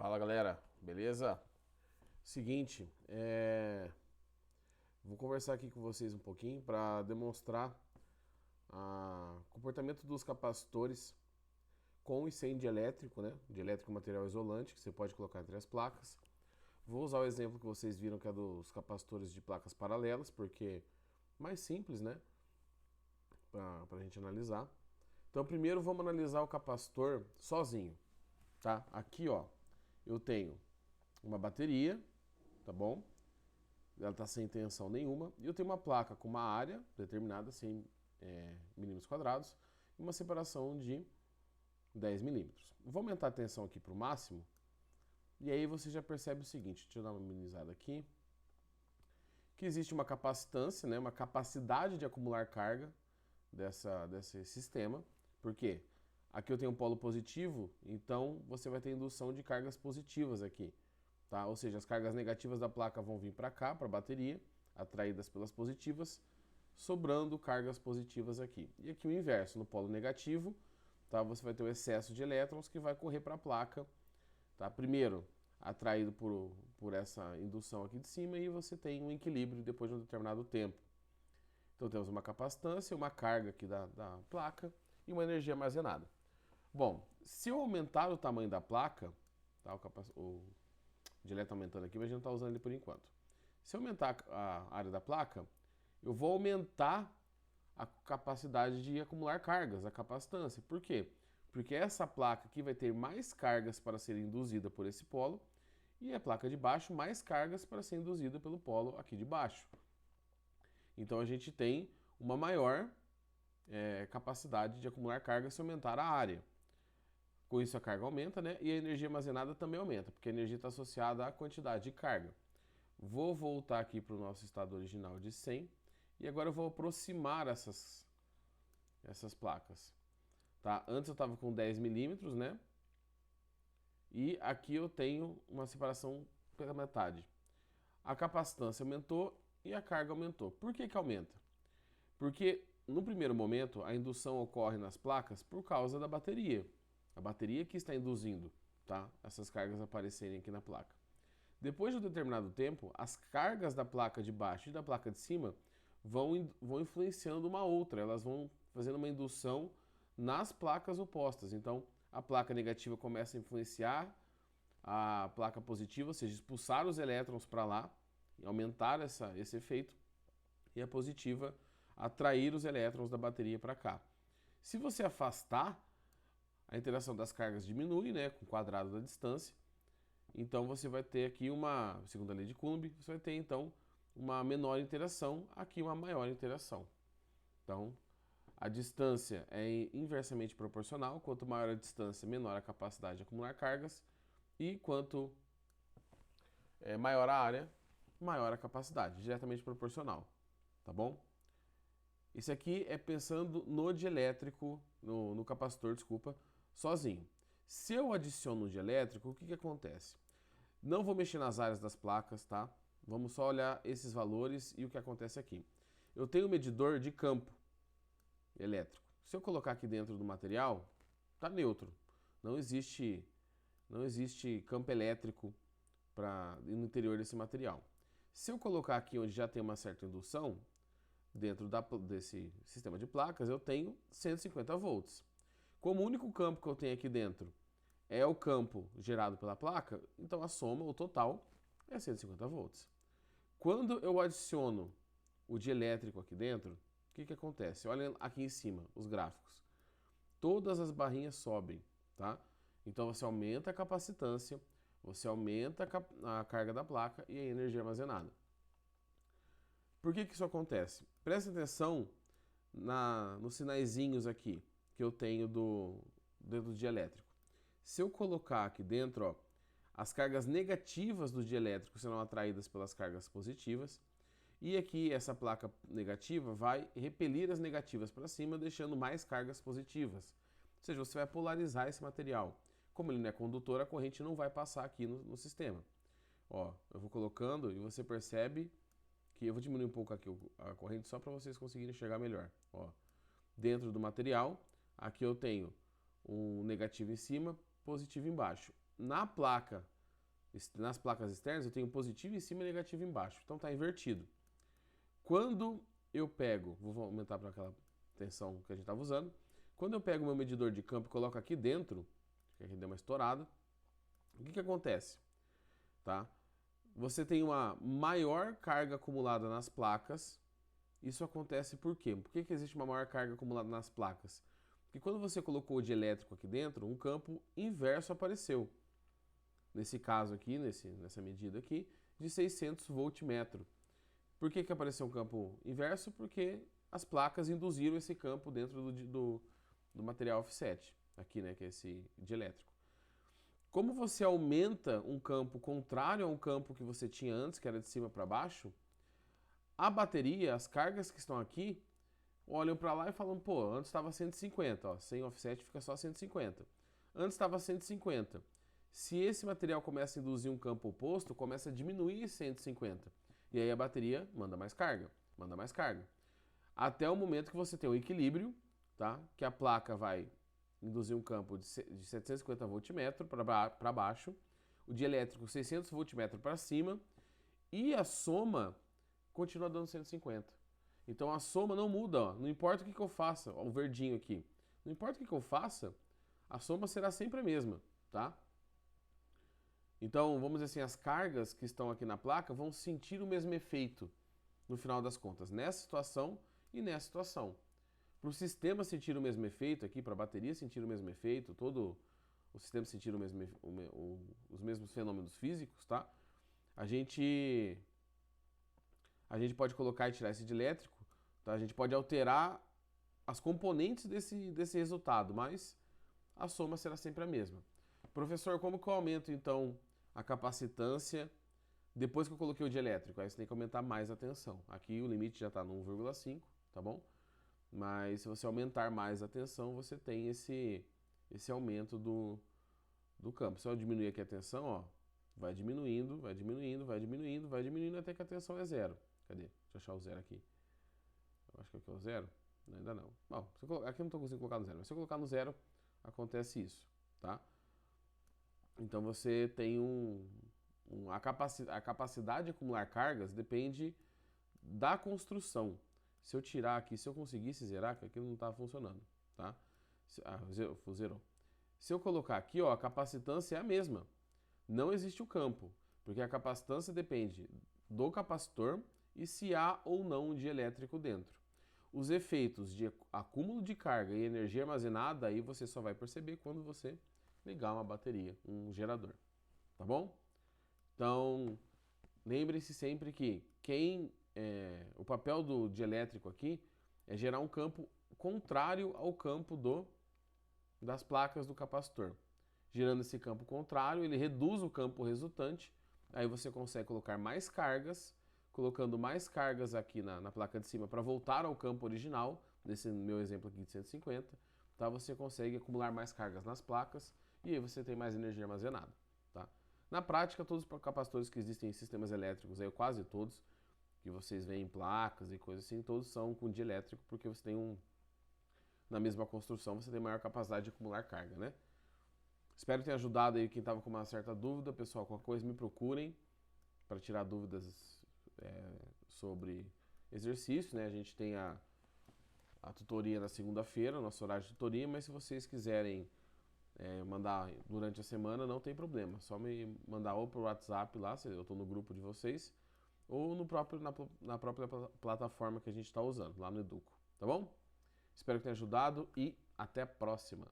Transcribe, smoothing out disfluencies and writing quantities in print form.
Fala galera, beleza? Seguinte, vou conversar aqui com vocês um pouquinho para demonstrar o comportamento dos capacitores com e sem dielétrico, né? Dielétrico é um material isolante que você pode colocar entre as placas. Vou usar o exemplo que vocês viram que é dos capacitores de placas paralelas, porque é mais simples, né? Para a gente analisar. Então primeiro vamos analisar o capacitor sozinho, tá? Aqui ó, eu tenho uma bateria, tá bom? Ela está sem tensão nenhuma. E eu tenho uma placa com uma área determinada, 100 milímetros quadrados, e uma separação de 10 milímetros. Vou aumentar a tensão aqui para o máximo, e aí você já percebe o seguinte, deixa eu dar uma minimizada aqui, que existe uma capacitância, né, uma capacidade de acumular carga desse sistema. Por quê? Aqui eu tenho um polo positivo, então você vai ter indução de cargas positivas aqui. Tá? Ou seja, as cargas negativas da placa vão vir para cá, para a bateria, atraídas pelas positivas, sobrando cargas positivas aqui. E aqui o inverso, no polo negativo, tá? Você vai ter o excesso de elétrons que vai correr para a placa. Tá? Primeiro, atraído por essa indução aqui de cima, e você tem um equilíbrio depois de um determinado tempo. Então temos uma capacitância, uma carga aqui da placa e uma energia armazenada. Bom, se eu aumentar o tamanho da placa, tá? O direto aumentando aqui, mas a gente não está usando ele por enquanto. Se eu aumentar a área da placa, eu vou aumentar a capacidade de acumular cargas, a capacitância. Por quê? Porque essa placa aqui vai ter mais cargas para ser induzida por esse polo, e a placa de baixo mais cargas para ser induzida pelo polo aqui de baixo. Então a gente tem uma maior capacidade de acumular carga se aumentar a área. Com isso a carga aumenta, né? E a energia armazenada também aumenta, porque a energia está associada à quantidade de carga. Vou voltar aqui para o nosso estado original de 100 e agora eu vou aproximar essas placas. Tá? Antes eu estava com 10 milímetros, né? E aqui eu tenho uma separação pela metade. A capacitância aumentou e a carga aumentou. Por que aumenta? Porque no primeiro momento a indução ocorre nas placas por causa da bateria. A bateria que está induzindo, tá? Essas cargas aparecerem aqui na placa. Depois de um determinado tempo, as cargas da placa de baixo e da placa de cima vão influenciando uma outra, elas vão fazendo uma indução nas placas opostas. Então, a placa negativa começa a influenciar a placa positiva, ou seja, expulsar os elétrons para lá, e aumentar esse efeito, e a positiva atrair os elétrons da bateria para cá. Se você afastar, a interação das cargas diminui, né, com o quadrado da distância. Então você vai ter aqui segundo a lei de Coulomb, você vai ter então uma menor interação, aqui uma maior interação. Então, a distância é inversamente proporcional, quanto maior a distância, menor a capacidade de acumular cargas, e quanto maior a área, maior a capacidade, diretamente proporcional, tá bom? Isso aqui é pensando no dielétrico, no capacitor, desculpa, sozinho. Se eu adiciono um dielétrico, o que acontece? Não vou mexer nas áreas das placas, tá? Vamos só olhar esses valores e o que acontece aqui. Eu tenho um medidor de campo elétrico. Se eu colocar aqui dentro do material, tá neutro. Não existe campo elétrico no interior desse material. Se eu colocar aqui onde já tem uma certa indução, dentro desse sistema de placas, eu tenho 150 volts. Como o único campo que eu tenho aqui dentro é o campo gerado pela placa, então a soma, o total, é 150 volts. Quando eu adiciono o dielétrico aqui dentro, o que acontece? Olha aqui em cima, os gráficos. Todas as barrinhas sobem, tá? Então você aumenta a capacitância, você aumenta a carga da placa e a energia armazenada. Por que isso acontece? Presta atenção nos sinaizinhos aqui que eu tenho do dielétrico. Se eu colocar aqui dentro, ó, as cargas negativas do dielétrico serão atraídas pelas cargas positivas, e aqui essa placa negativa vai repelir as negativas para cima, deixando mais cargas positivas. Ou seja, você vai polarizar esse material. Como ele não é condutor, a corrente não vai passar aqui no sistema. Ó, eu vou colocando e você percebe que eu vou diminuir um pouco aqui a corrente só para vocês conseguirem enxergar melhor. Ó, dentro do material, aqui eu tenho um negativo em cima, positivo embaixo. nas placas externas, eu tenho positivo em cima e negativo embaixo. Então está invertido. Quando eu pego, vou aumentar para aquela tensão que a gente estava usando. Quando eu pego o meu medidor de campo e coloco aqui dentro, que aqui deu uma estourada, o que acontece? Tá? Você tem uma maior carga acumulada nas placas. Isso acontece por quê? Por que existe uma maior carga acumulada nas placas? Porque quando você colocou o dielétrico aqui dentro, um campo inverso apareceu. Nesse caso aqui, nessa medida aqui, de 600 voltmetro. Por que apareceu um campo inverso? Porque as placas induziram esse campo dentro do material offset, aqui, né, que é esse dielétrico. Como você aumenta um campo contrário a um campo que você tinha antes, que era de cima para baixo, a bateria, as cargas que estão aqui, olham para lá e falam, pô, antes estava 150, ó, sem offset fica só 150. Antes estava 150. Se esse material começa a induzir um campo oposto, começa a diminuir 150. E aí a bateria manda mais carga, manda mais carga. Até o momento que você tem um equilíbrio, tá? Que a placa vai induzir um campo de 750 voltmetro para baixo, o dielétrico 600 voltmetro para cima, e a soma continua dando 150. Então a soma não muda, ó. Não importa o que eu faça, ó, o verdinho aqui. Não importa o que eu faça, a soma será sempre a mesma, tá? Então, vamos dizer assim, as cargas que estão aqui na placa vão sentir o mesmo efeito no final das contas, nessa situação e nessa situação. Para o sistema sentir o mesmo efeito aqui, para a bateria sentir o mesmo efeito, todo o sistema sentir os mesmos fenômenos físicos, tá? A gente pode colocar e tirar esse dielétrico, tá? A gente pode alterar as componentes desse resultado, mas a soma será sempre a mesma. Professor, como que eu aumento então a capacitância depois que eu coloquei o dielétrico? Aí você tem que aumentar mais a tensão. Aqui o limite já está no 1,5, tá bom? Mas se você aumentar mais a tensão, você tem esse aumento do campo. Se eu diminuir aqui a tensão, ó, vai diminuindo, vai diminuindo, vai diminuindo, vai diminuindo até que a tensão é zero. Cadê? Deixa eu achar o zero aqui. Eu acho que aqui é o zero. Não, ainda não. Bom, aqui eu não estou conseguindo colocar no zero, mas se eu colocar no zero, acontece isso, tá? Então você tem a capacidade de acumular cargas depende da construção. Se eu tirar aqui, se eu conseguisse zerar, que aqui não está funcionando, tá? Zerou. Se eu colocar aqui, ó, a capacitância é a mesma. Não existe o campo, porque a capacitância depende do capacitor e se há ou não um dielétrico dentro. Os efeitos de acúmulo de carga e energia armazenada, aí você só vai perceber quando você ligar uma bateria, um gerador, tá bom? Então, lembre-se sempre que o papel do dielétrico aqui é gerar um campo contrário ao campo das placas do capacitor. Gerando esse campo contrário, ele reduz o campo resultante, aí você consegue colocar mais cargas, colocando mais cargas aqui na placa de cima para voltar ao campo original, nesse meu exemplo aqui de 150, tá? Você consegue acumular mais cargas nas placas e aí você tem mais energia armazenada, tá? Na prática, todos os capacitores que existem em sistemas elétricos, aí, quase todos, que vocês veem em placas e coisas assim, todos são com dielétrico, porque você tem na mesma construção, você tem maior capacidade de acumular carga, né? Espero que tenha ajudado aí quem estava com uma certa dúvida. Pessoal, qualquer coisa me procurem para tirar dúvidas sobre exercício, né? A gente tem a tutoria na segunda-feira, nosso horário de tutoria, mas se vocês quiserem mandar durante a semana, não tem problema. Só me mandar ou por WhatsApp lá, se eu estou no grupo de vocês, ou na própria plataforma que a gente está usando, lá no Educo, tá bom? Espero que tenha ajudado e até a próxima!